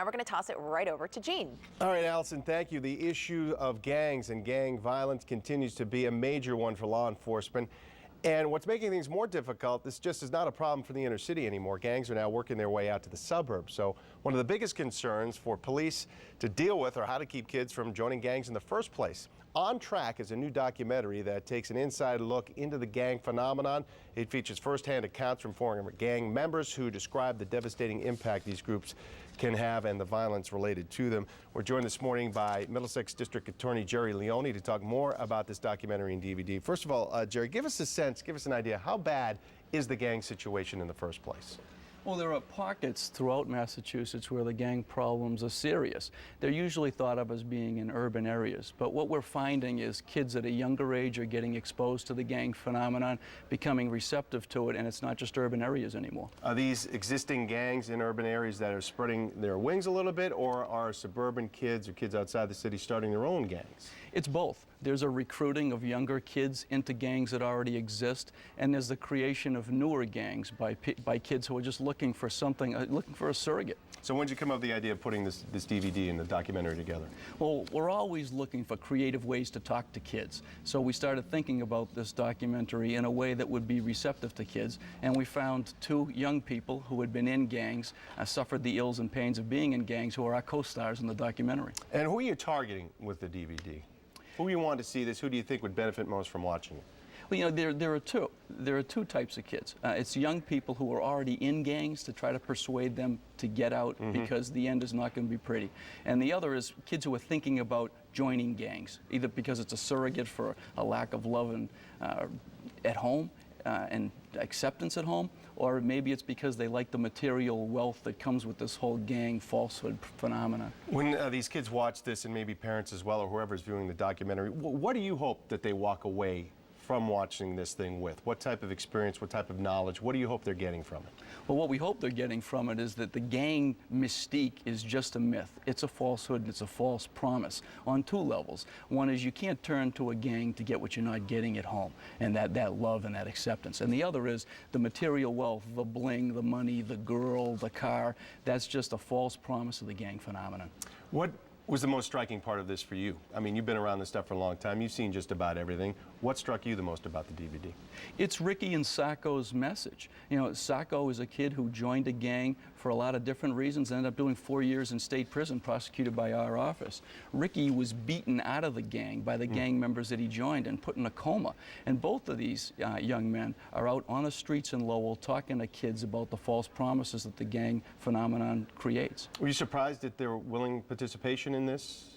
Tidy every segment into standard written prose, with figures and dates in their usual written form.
we're going to toss it right over to Gene. All right, Allison, thank you. The issue of gangs and gang violence continues to be a major one for law enforcement. And what's making things more difficult, this just is not a problem for the inner city anymore. Gangs are now working their way out to the suburbs. So one of the biggest concerns for police to deal with are how to keep kids from joining gangs in the first place. On Track is a new documentary that takes an inside look into the gang phenomenon. It features firsthand accounts from former gang members who describe the devastating impact these groups can have and the violence related to them. We're joined this morning by Middlesex District Attorney Jerry Leone to talk more about this documentary and DVD. First of all, Jerry, give us a sense, give us an idea, how bad is the gang situation in the first place? Well, there are pockets throughout Massachusetts where the gang problems are serious. They're usually thought of as being in urban areas, but what we're finding is kids at a younger age are getting exposed to the gang phenomenon, becoming receptive to it, and it's not just urban areas anymore. Are these existing gangs in urban areas that are spreading their wings a little bit, or are suburban kids or kids outside the city starting their own gangs? It's both. There's a recruiting of younger kids into gangs that already exist, and there's the creation of newer gangs by kids who are just looking for something, looking for a surrogate. So when did you come up with the idea of putting this DVD and the documentary together? Well, we're always looking for creative ways to talk to kids. So we started thinking about this documentary in a way that would be receptive to kids, and we found two young people who had been in gangs, suffered the ills and pains of being in gangs, who are our co-stars in the documentary. And who are you targeting with the DVD? Who you want to see this? Who do you think would benefit most from watching it? Well, you know, there are two types of kids. It's young people who are already in gangs to try to persuade them to get out because the end is not going to be pretty. And the other is kids who are thinking about joining gangs, either because it's a surrogate for a lack of love and, at home and acceptance at home, or maybe it's because they like the material wealth that comes with this whole gang falsehood phenomenon. When these kids watch this, and maybe parents as well, or whoever's viewing the documentary, what do you hope that they walk away from watching this thing with? What type of experience, what type of knowledge, what do you hope they're getting from it? Well, what we hope they're getting from it is that the gang mystique is just a myth. It's a falsehood, and it's a false promise on two levels. One is you can't turn to a gang to get what you're not getting at home, and that love and that acceptance. And the other is the material wealth, the bling, the money, the girl, the car, that's just a false promise of the gang phenomenon. What was the most striking part of this for you? I mean, you've been around this stuff for a long time. You've seen just about everything. What struck you the most about the DVD? It's Ricky and Sacco's message. You know, Sacco is a kid who joined a gang for a lot of different reasons, ended up doing 4 years in state prison, prosecuted by our office. Ricky was beaten out of the gang by the gang members that he joined and put in a coma. And both of these young men are out on the streets in Lowell talking to kids about the false promises that the gang phenomenon creates. Were you surprised at their willing participation in this?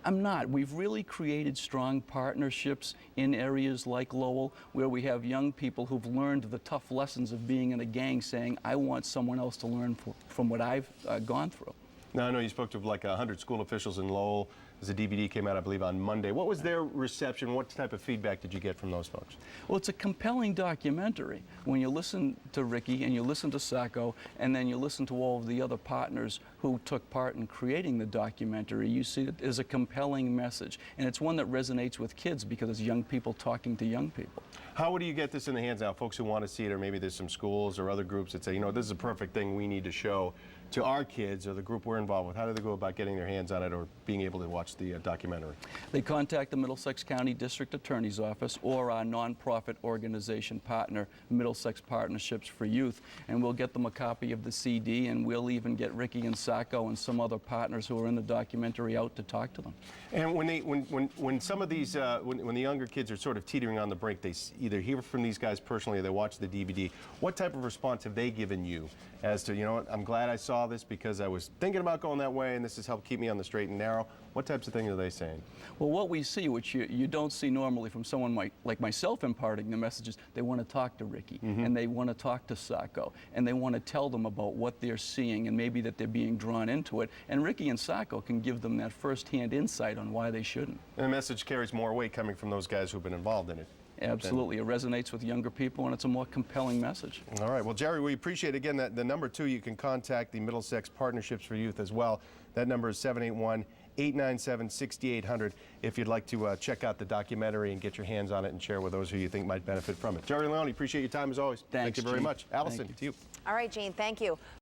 I'm not. We've really created strong partnerships in areas like Lowell where we have young people who've learned the tough lessons of being in a gang saying, I want someone else to learn from what I've gone through. Now, I know you spoke to like 100 school officials in Lowell as the DVD came out, I believe, on Monday. What was their reception? What type of feedback did you get from those folks? Well, it's a compelling documentary. When you listen to Ricky and you listen to Sacco and then you listen to all of the other partners who took part in creating the documentary, you see it as a compelling message. And it's one that resonates with kids because it's young people talking to young people. How do you get this in the hands now? Folks who want to see it, or maybe there's some schools or other groups that say, you know, this is a perfect thing we need to show to our kids or the group we're involved with. How do they go about getting their hands on it or being able to watch the documentary? They contact the Middlesex County District Attorney's Office or our nonprofit organization partner, Middlesex Partnerships for Youth, and we'll get them a copy of the CD, and we'll even get Ricky and Sacco and some other partners who are in the documentary out to talk to them. And when some of these, when the younger kids are sort of teetering on the brink, they either hear from these guys personally or they watch the DVD, what type of response have they given you as to, you know what, I'm glad I saw this because I was thinking about going that way and this has helped keep me on the straight and narrow? What types of things are they saying? Well, what we see, which you don't see normally from someone like myself imparting the messages, they want to talk to Ricky and they want to talk to Sacco and they want to tell them about what they're seeing and maybe that they're being drawn into it. And Ricky and Sacco can give them that first-hand insight on why they shouldn't. And the message carries more weight coming from those guys who've been involved in it. Absolutely. It resonates with younger people, and it's a more compelling message. All right. Well, Jerry, we appreciate, again, that the number 2, you can contact the Middlesex Partnerships for Youth as well. That number is 781-897-6800 if you'd like to check out the documentary and get your hands on it and share with those who you think might benefit from it. Jerry Leone, appreciate your time as always. Thanks, Thank you very much. Allison, to you. All right, Gene, thank you.